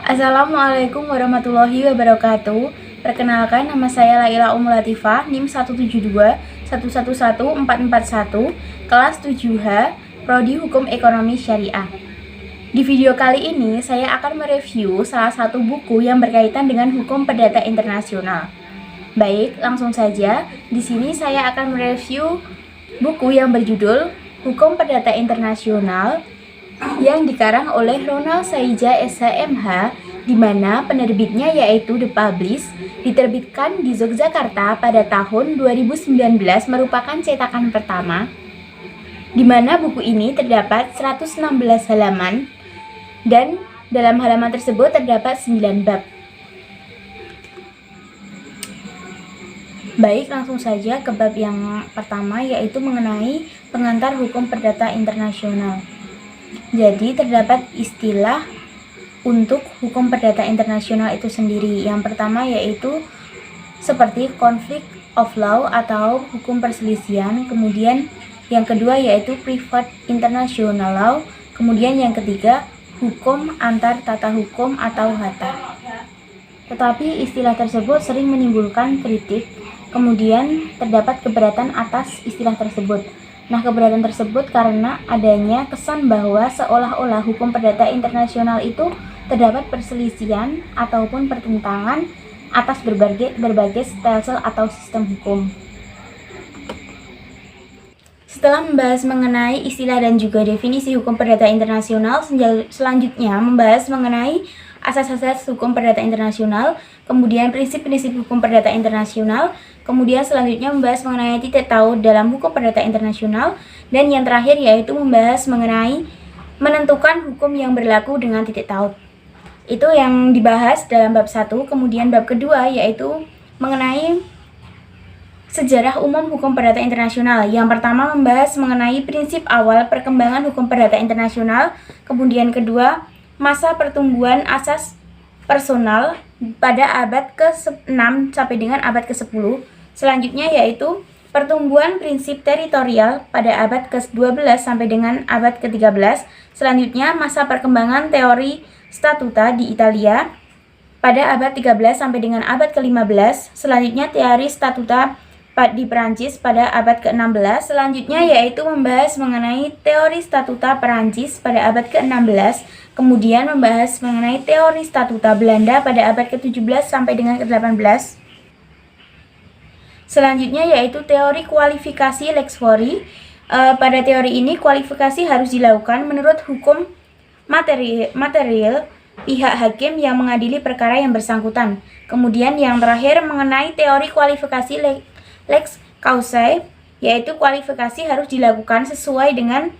Assalamualaikum warahmatullahi wabarakatuh. Perkenalkan, nama saya Laila Umul Latifah, NIM 172111441, kelas 7H, Prodi Hukum Ekonomi Syariah. Di video kali ini, saya akan mereview salah satu buku yang berkaitan dengan hukum perdata internasional. Baik, langsung saja. Di sini saya akan mereview buku yang berjudul Hukum Perdata Internasional yang dikarang oleh Ronald Saija SHMH, di mana penerbitnya yaitu The Publish, diterbitkan di Yogyakarta pada tahun 2019, merupakan cetakan pertama, di mana buku ini terdapat 116 halaman dan dalam halaman tersebut terdapat 9 bab. Baik, langsung saja ke bab yang pertama, yaitu mengenai pengantar hukum perdata internasional. Jadi terdapat istilah untuk hukum perdata internasional itu sendiri. Yang pertama yaitu seperti conflict of law atau hukum perselisihan. Kemudian yang kedua yaitu private international law. Kemudian yang ketiga hukum antar tata hukum atau HATA. Tetapi istilah tersebut sering menimbulkan kritik. Kemudian terdapat keberatan atas istilah tersebut. Nah, keberatan tersebut karena adanya kesan bahwa seolah-olah hukum perdata internasional itu terdapat perselisihan ataupun pertentangan atas berbagai stelsel atau sistem hukum. Setelah membahas mengenai istilah dan juga definisi hukum perdata internasional, selanjutnya membahas mengenai asas-asas hukum perdata internasional, kemudian prinsip-prinsip hukum perdata internasional, kemudian selanjutnya membahas mengenai titik taut dalam hukum perdata internasional, dan yang terakhir yaitu membahas mengenai menentukan hukum yang berlaku dengan titik taut. Itu yang dibahas dalam bab 1, kemudian bab kedua yaitu mengenai sejarah umum hukum perdata internasional. Yang pertama membahas mengenai prinsip awal perkembangan hukum perdata internasional, kemudian kedua masa pertumbuhan asas personal pada abad ke-6 sampai dengan abad ke-10. Selanjutnya yaitu pertumbuhan prinsip teritorial pada abad ke-12 sampai dengan abad ke-13. Selanjutnya masa perkembangan teori statuta di Italia pada abad 13 sampai dengan abad ke-15. Selanjutnya teori statuta di Perancis pada abad ke-16. Selanjutnya yaitu membahas mengenai teori statuta Perancis pada abad ke-16. Kemudian membahas mengenai teori statuta Belanda pada abad ke-17 sampai dengan ke-18. Selanjutnya yaitu teori kualifikasi lex fori. Pada teori ini kualifikasi harus dilakukan menurut hukum material pihak hakim yang mengadili perkara yang bersangkutan. Kemudian yang terakhir mengenai teori kualifikasi lex causae, yaitu kualifikasi harus dilakukan sesuai dengan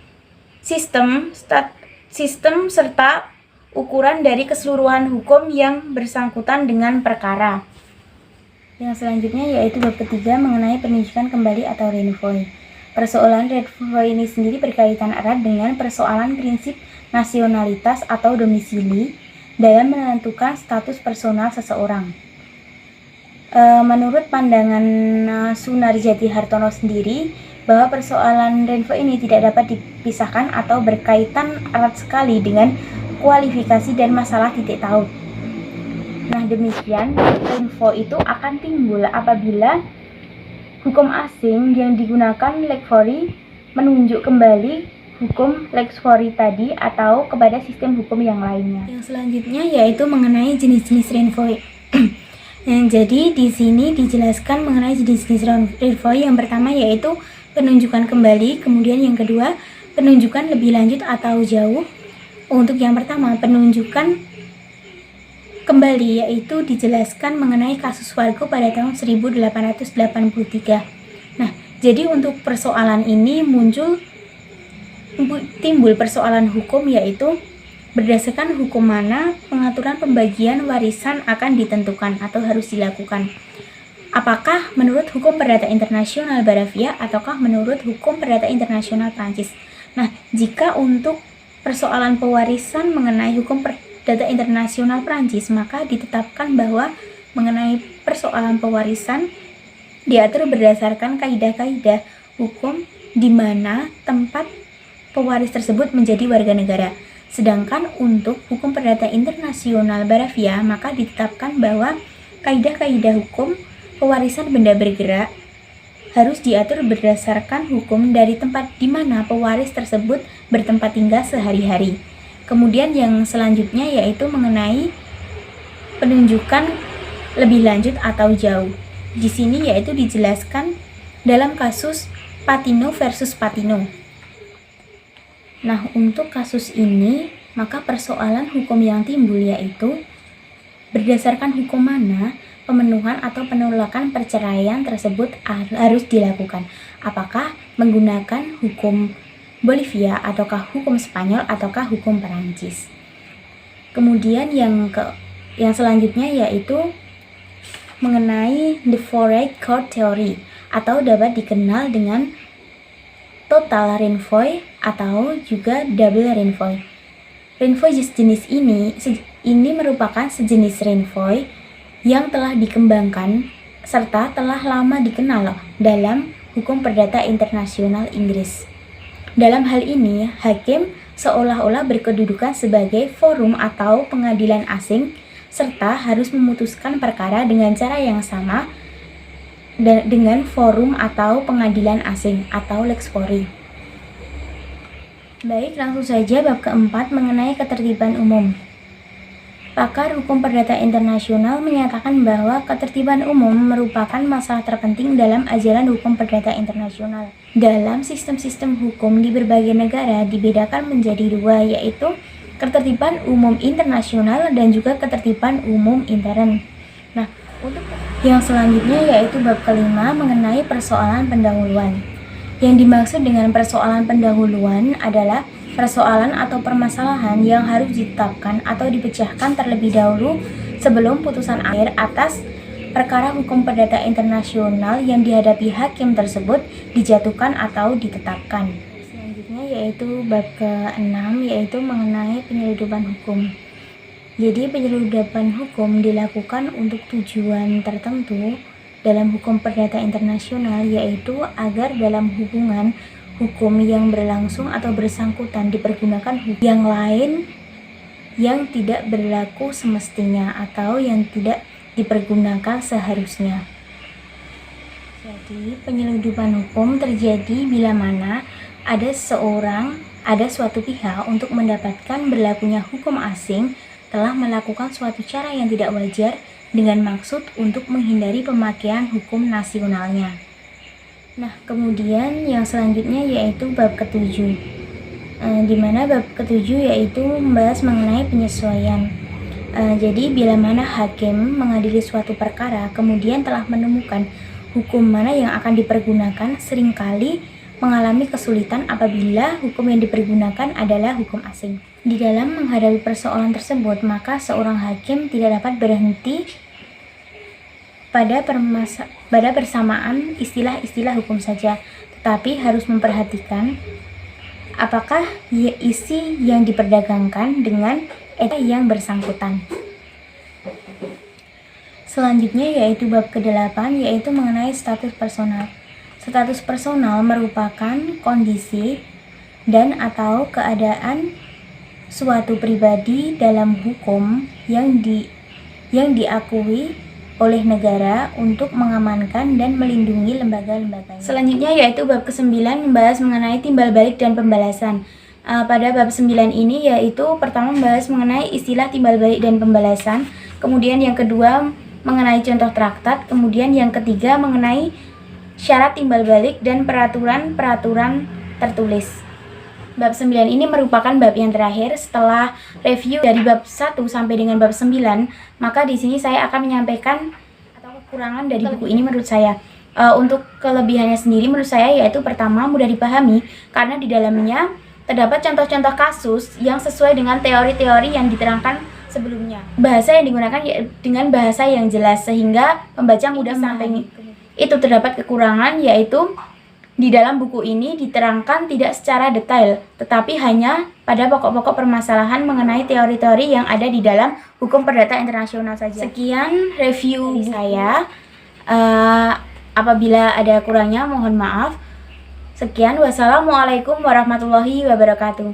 sistem serta ukuran dari keseluruhan hukum yang bersangkutan dengan perkara. Yang selanjutnya yaitu bab ketiga mengenai penunjukan kembali atau renvoi. Persoalan renvoi ini sendiri berkaitan erat dengan persoalan prinsip nasionalitas atau domisili dalam menentukan status personal seseorang. Menurut pandangan Sunarjati Hartono sendiri, bahwa persoalan renvoi ini tidak dapat dipisahkan atau berkaitan erat sekali dengan kualifikasi dan masalah titik taut. Nah, demikian renvoi itu akan timbul apabila hukum asing yang digunakan lex fori menunjuk kembali hukum lex fori tadi atau kepada sistem hukum yang lainnya. Yang selanjutnya yaitu mengenai jenis-jenis renvoi. Jadi di sini dijelaskan mengenai jenis-jenis renvoi. Yang pertama yaitu penunjukan kembali, kemudian yang kedua penunjukan lebih lanjut atau jauh. Untuk yang pertama penunjukan kembali yaitu dijelaskan mengenai kasus Wargo pada tahun 1883. Nah, jadi untuk persoalan ini timbul persoalan hukum, yaitu berdasarkan hukum mana pengaturan pembagian warisan akan ditentukan atau harus dilakukan. Apakah menurut hukum perdata internasional Batavia ataukah menurut hukum perdata internasional Prancis? Nah, jika untuk persoalan pewarisan mengenai hukum perdata internasional Prancis, maka ditetapkan bahwa mengenai persoalan pewarisan diatur berdasarkan kaidah-kaidah hukum di mana tempat pewaris tersebut menjadi warga negara. Sedangkan untuk hukum perdata internasional Batavia, maka ditetapkan bahwa kaidah-kaidah hukum pewarisan benda bergerak harus diatur berdasarkan hukum dari tempat di mana pewaris tersebut bertempat tinggal sehari-hari. Kemudian yang selanjutnya yaitu mengenai penunjukan lebih lanjut atau jauh. Di sini yaitu dijelaskan dalam kasus Patino versus Patino. Nah, untuk kasus ini, maka persoalan hukum yang timbul yaitu berdasarkan hukum mana pemenuhan atau penolakan perceraian tersebut harus dilakukan. Apakah menggunakan hukum Bolivia, ataukah hukum Spanyol, ataukah hukum Perancis. Kemudian yang selanjutnya yaitu mengenai the four-right court theory, atau dapat dikenal dengan total renvoi atau juga double renvoi. Renvoi jenis ini merupakan sejenis renvoi yang telah dikembangkan serta telah lama dikenal dalam hukum perdata internasional Inggris. Dalam hal ini, hakim seolah-olah berkedudukan sebagai forum atau pengadilan asing serta harus memutuskan perkara dengan cara yang sama dengan forum atau pengadilan asing atau lex fori. Baik, langsung saja bab keempat mengenai ketertiban umum. Pakar hukum perdata internasional menyatakan bahwa ketertiban umum merupakan masalah terpenting dalam ajaran hukum perdata internasional. Dalam sistem-sistem hukum di berbagai negara dibedakan menjadi dua, yaitu ketertiban umum internasional dan juga ketertiban umum intern. Nah, untuk yang selanjutnya yaitu bab kelima mengenai persoalan pendahuluan. Yang dimaksud dengan persoalan pendahuluan adalah persoalan atau permasalahan yang harus ditetapkan atau dipecahkan terlebih dahulu sebelum putusan akhir atas perkara hukum perdata internasional yang dihadapi hakim tersebut dijatuhkan atau ditetapkan. Selanjutnya yaitu bab ke-6 yaitu mengenai penyeludupan hukum. Jadi penyeludupan hukum dilakukan untuk tujuan tertentu dalam hukum perdata internasional, yaitu agar dalam hubungan hukum yang berlangsung atau bersangkutan dipergunakan hukum yang lain yang tidak berlaku semestinya atau yang tidak dipergunakan seharusnya. Jadi penyeludupan hukum terjadi bila mana ada suatu pihak untuk mendapatkan berlakunya hukum asing telah melakukan suatu cara yang tidak wajar dengan maksud untuk menghindari pemakaian hukum nasionalnya. Nah, kemudian yang selanjutnya yaitu bab ke-7, di mana bab ke-7 yaitu membahas mengenai penyesuaian. Jadi bila mana hakim mengadili suatu perkara kemudian telah menemukan hukum mana yang akan dipergunakan, seringkali mengalami kesulitan apabila hukum yang dipergunakan adalah hukum asing. Di dalam menghadapi persoalan tersebut, maka seorang hakim tidak dapat berhenti pada persamaan istilah-istilah hukum saja, tetapi harus memperhatikan apakah isi yang diperdagangkan dengan etika yang bersangkutan. Selanjutnya yaitu bab ke-8 yaitu mengenai status personal. Status personal merupakan kondisi dan atau keadaan suatu pribadi dalam hukum yang diakui oleh negara untuk mengamankan dan melindungi lembaga-lembaganya. Selanjutnya yaitu bab ke-9 membahas mengenai timbal balik dan pembalasan. Pada bab 9 ini yaitu pertama membahas mengenai istilah timbal balik dan pembalasan, kemudian yang kedua mengenai contoh traktat, kemudian yang ketiga mengenai syarat timbal balik dan peraturan-peraturan tertulis. Bab 9 ini merupakan bab yang terakhir setelah review dari bab 1 sampai dengan bab 9, maka di sini saya akan menyampaikan atau kekurangan dari buku ini menurut saya. Untuk kelebihannya sendiri menurut saya yaitu pertama mudah dipahami karena di dalamnya terdapat contoh-contoh kasus yang sesuai dengan teori-teori yang diterangkan sebelumnya. Bahasa yang digunakan dengan bahasa yang jelas sehingga pembaca mudah memahami. Itu terdapat kekurangan yaitu di dalam buku ini diterangkan tidak secara detail, tetapi hanya pada pokok-pokok permasalahan mengenai teori-teori yang ada di dalam hukum perdata internasional saja. Sekian review dari saya. Apabila ada kurangnya mohon maaf. Sekian, wassalamualaikum warahmatullahi wabarakatuh.